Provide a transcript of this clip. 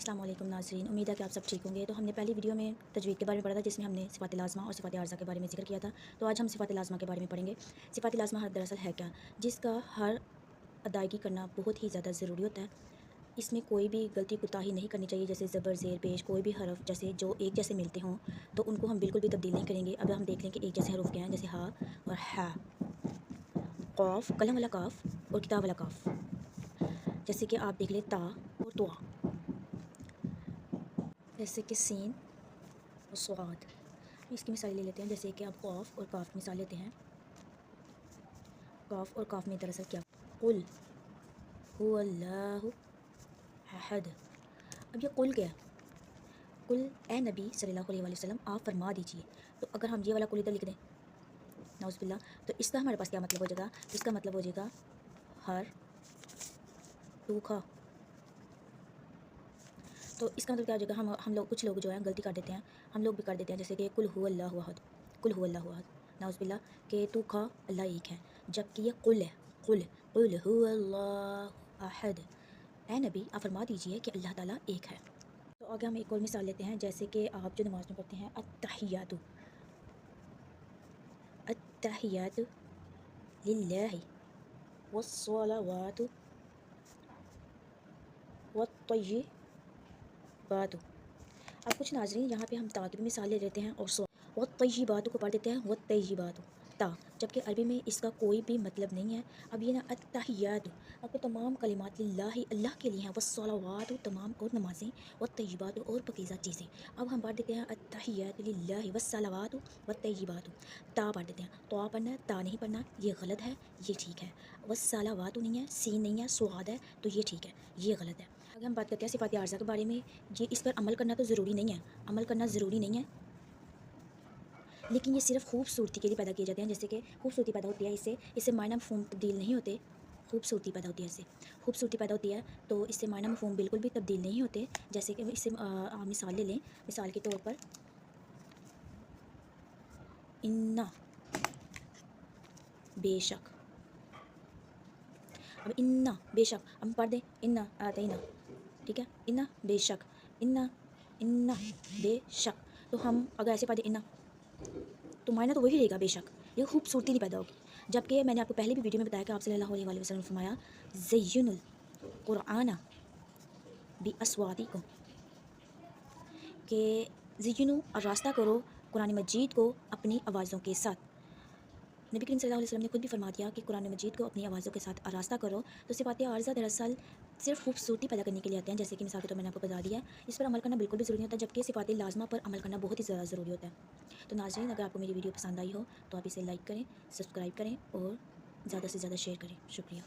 السلام علیکم ناظرین، امید ہے کہ آپ سب ٹھیک ہوں گے۔ تو ہم نے پہلی ویڈیو میں تجوید کے بارے میں پڑھا تھا، جس میں ہم نے صفات لازمہ اور صفات عارضہ کے بارے میں ذکر کیا تھا۔ تو آج ہم صفات لازمہ کے بارے میں پڑھیں گے۔ صفات لازمہ دراصل ہے کیا، جس کا ہر ادائیگی کرنا بہت ہی زیادہ ضروری ہوتا ہے۔ اس میں کوئی بھی غلطی کوتاہی نہیں کرنی چاہیے، جیسے زبر، زیر، پیش، کوئی بھی حرف جیسے جو ایک جیسے ملتے ہوں تو ان کو ہم بالکل بھی تبدیل نہیں کریں گے۔ اب ہم دیکھ لیں کہ ایک جیسے حروف کیا ہیں، جیسے ہا اور ہا، قاف، قلم والا کاف اور کتاب والا کاف۔ جیسے کہ آپ دیکھ لیں تا اور توا، جیسے کہ سین اور صاد۔ اس کی مثال لے لیتے ہیں، جیسے کہ آپ قاف اور کاف کی مثال لیتے ہیں۔ قاف اور کاف میں دراصل کیا، قل هو اللہ احد۔ اب یہ قل کیا ہے، قل اے نبی صلی اللہ علیہ وسلم آپ فرما دیجئے۔ تو اگر ہم یہ والا قل ادھر لکھ دیں، نعوذ باللہ، تو اس کا ہمارے پاس کیا مطلب ہو جائے گا، اس کا مطلب ہو جائے گا ہر تو کھا۔ تو اس کا مطلب کیا ہو جائے گا، ہم لوگ کچھ لوگ جو ہیں غلطی کر دیتے ہیں، ہم لوگ بھی کر دیتے ہیں، جیسے کہ قل هو اللہ احد، قل هو اللہ احد، نعوذ باللہ، کہ تو کھا اللہ ایک ہے، جبکہ یہ قل ہے، قل هو اللہ احد، اے نبی آپ فرما دیجئے کہ اللہ تعالیٰ ایک ہے۔ تو آگے ہم ایک اور مثال لیتے ہیں، جیسے کہ آپ جو نماز میں پڑھتے ہیں التحیات، التحیات للہ والصلوات والطیبات۔ اب کچھ ناظرین یہاں پہ ہم تا کی بھی مثال لے لیتے ہیں اور والطیبات کو پڑھ دیتے ہیں والطیبات تا، جبکہ عربی میں اس کا کوئی بھی مطلب نہیں ہے۔ اب یہ نا التحیات، اب تمام کلمات للہ اللہ کے لیے ہیں، والصلوات تمام اور نمازیں، والطیبات اور پاکیزہ چیزیں۔ اب ہم پڑھ دیتے ہیں التحیات للہ والصلوات والطیبات، تا پڑھ دیتے ہیں، تو پڑھنا ہے، تا نہیں پڑھنا، یہ غلط ہے، یہ ٹھیک ہے۔ والصلوات نہیں ہے، سین نہیں ہے، صاد ہے، تو یہ ٹھیک ہے، یہ غلط ہے۔ اگر ہم بات کرتے ہیں صفات عارضہ کے بارے میں، یہ اس پر عمل کرنا تو ضروری نہیں ہے، عمل کرنا ضروری نہیں ہے، لیکن یہ صرف خوبصورتی کے لیے پیدا کیے جاتے ہیں۔ جیسے کہ خوبصورتی پیدا ہوتی ہے اس سے معنی مفہوم تبدیل نہیں ہوتے، خوبصورتی پیدا ہوتی ہے، اس سے خوبصورتی پیدا ہوتی ہے، تو اس سے معنی مفہوم بالکل بھی تبدیل نہیں ہوتے۔ جیسے کہ اس سے مثال لے لیں، مثال کے طور پر انا، بے شک۔ اب انا بے شک، ہم پڑھ دیں انا آتینا، ٹھیک ہے، انا بے شک، انا بے شک، تو ہم اگر ایسے پڑھ دیں انا، تو معنی تو وہی رہے گا بے شک، یہ خوبصورتی نہیں پیدا ہوگی۔ جبکہ میں نے آپ کو پہلے بھی ویڈیو میں بتایا کہ آپ صلی اللہ علیہ وسلم نے فرمایا زین القرآن باصواتکم، کہ زینو، راستہ کرو قرآن مجید کو اپنی آوازوں کے ساتھ۔ نبی کریم صلی اللہ علیہ وسلم نے خود بھی فرما دیا کہ قرآن مجید کو اپنی آوازوں کے ساتھ آراستہ کرو۔ تو صفات عارضہ دراصل صرف خوبصورتی پیدا کرنے کے لیے آتے ہیں، جیسے کہ مثال کے طور میں نے آپ کو بتا دیا ہے، اس پر عمل کرنا بالکل بھی ضروری نہیں ہوتا، جبکہ صفات لازمہ پر عمل کرنا بہت ہی زیادہ ضروری ہوتا ہے۔ تو ناظرین اگر آپ کو میری ویڈیو پسند آئی ہو تو آپ اسے لائک کریں، سبسکرائب کریں اور زیادہ سے زیادہ شیئر کریں۔ شکریہ۔